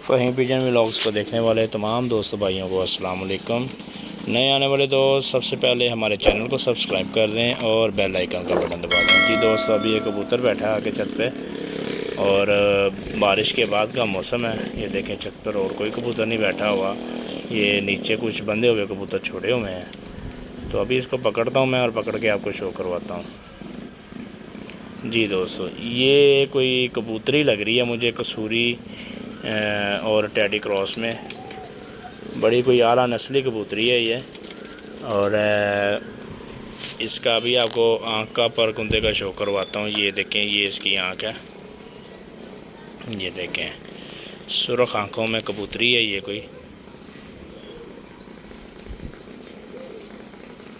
Fahim Pigeon vlogs کو دیکھنے والے تمام دوست بھائیوں کو السلام علیکم۔ نئے آنے والے دوست سب سے پہلے ہمارے چینل کو سبسکرائب کر دیں اور بیل آئیکن کا بٹن دبا دیں۔ جی دوستو، ابھی یہ کبوتر بیٹھا ہے آ کے چھت پہ، اور بارش کے بعد کا موسم ہے۔ یہ دیکھیں چھت پر اور کوئی کبوتر نہیں بیٹھا ہوا، یہ نیچے کچھ بندھے ہوئے کبوتر چھوڑے ہوئے ہیں۔ تو ابھی اس کو پکڑتا ہوں میں اور پکڑ کے آپ کو شو کرواتا ہوں۔ جی دوستو، یہ کوئی کبوتری لگ رہی ہے مجھے، قصوری اور ٹیڈی کراس میں، بڑی کوئی اعلیٰ نسلی کبوتری ہے یہ۔ اور اس کا بھی آپ کو آنکھ کا پر کندے کا شو کرواتا ہوں۔ یہ دیکھیں، یہ اس کی آنکھ ہے، یہ دیکھیں سرخ آنکھوں میں کبوتری ہے یہ کوئی۔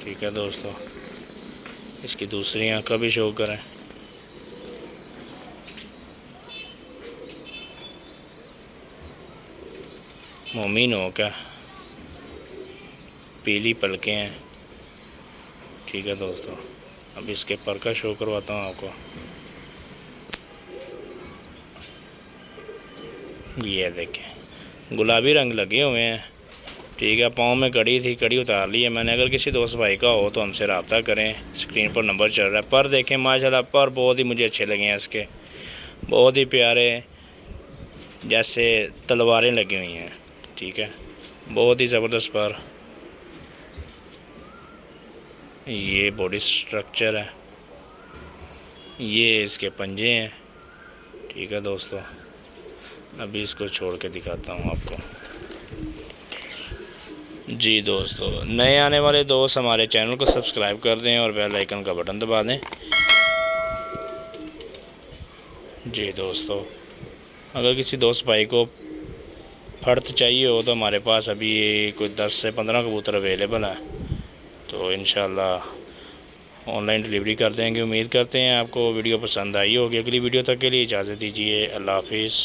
ٹھیک ہے دوستو، اس کی دوسری آنکھ کا بھی شو کریں۔ مومی نوک ہے، پیلی پلکیں ہیں۔ ٹھیک ہے دوستو، اب اس کے پر کا شو کرواتا ہوں آپ کو۔ یہ دیکھیں گلابی رنگ لگے ہوئے ہیں۔ ٹھیک ہے، پاؤں میں کڑی تھی، کڑی اتار لی ہے میں نے۔ اگر کسی دوست بھائی کا ہو تو ہم سے رابطہ کریں، اسکرین پر نمبر چل رہا ہے۔ پر دیکھیں ماشاءاللہ، پر بہت ہی مجھے اچھے لگے ہیں اس کے، بہت ہی پیارے، جیسے تلواریں لگی ہوئی ہیں۔ ٹھیک ہے، بہت ہی زبردست پر۔ یہ باڈی سٹرکچر ہے، یہ اس کے پنجے ہیں۔ ٹھیک ہے دوستو، ابھی اس کو چھوڑ کے دکھاتا ہوں آپ کو۔ جی دوستو، نئے آنے والے دوست ہمارے چینل کو سبسکرائب کر دیں اور بیل آئیکن کا بٹن دبا دیں۔ جی دوستو، اگر کسی دوست بھائی کو فرد چاہیے ہو تو ہمارے پاس ابھی کوئی 10 سے 15 کبوتر اویلیبل ہیں، تو انشاءاللہ آن لائن ڈلیوری کر دیں گے۔ امید کرتے ہیں آپ کو ویڈیو پسند آئی ہوگی۔ اگلی ویڈیو تک کے لیے اجازت دیجیے، اللہ حافظ۔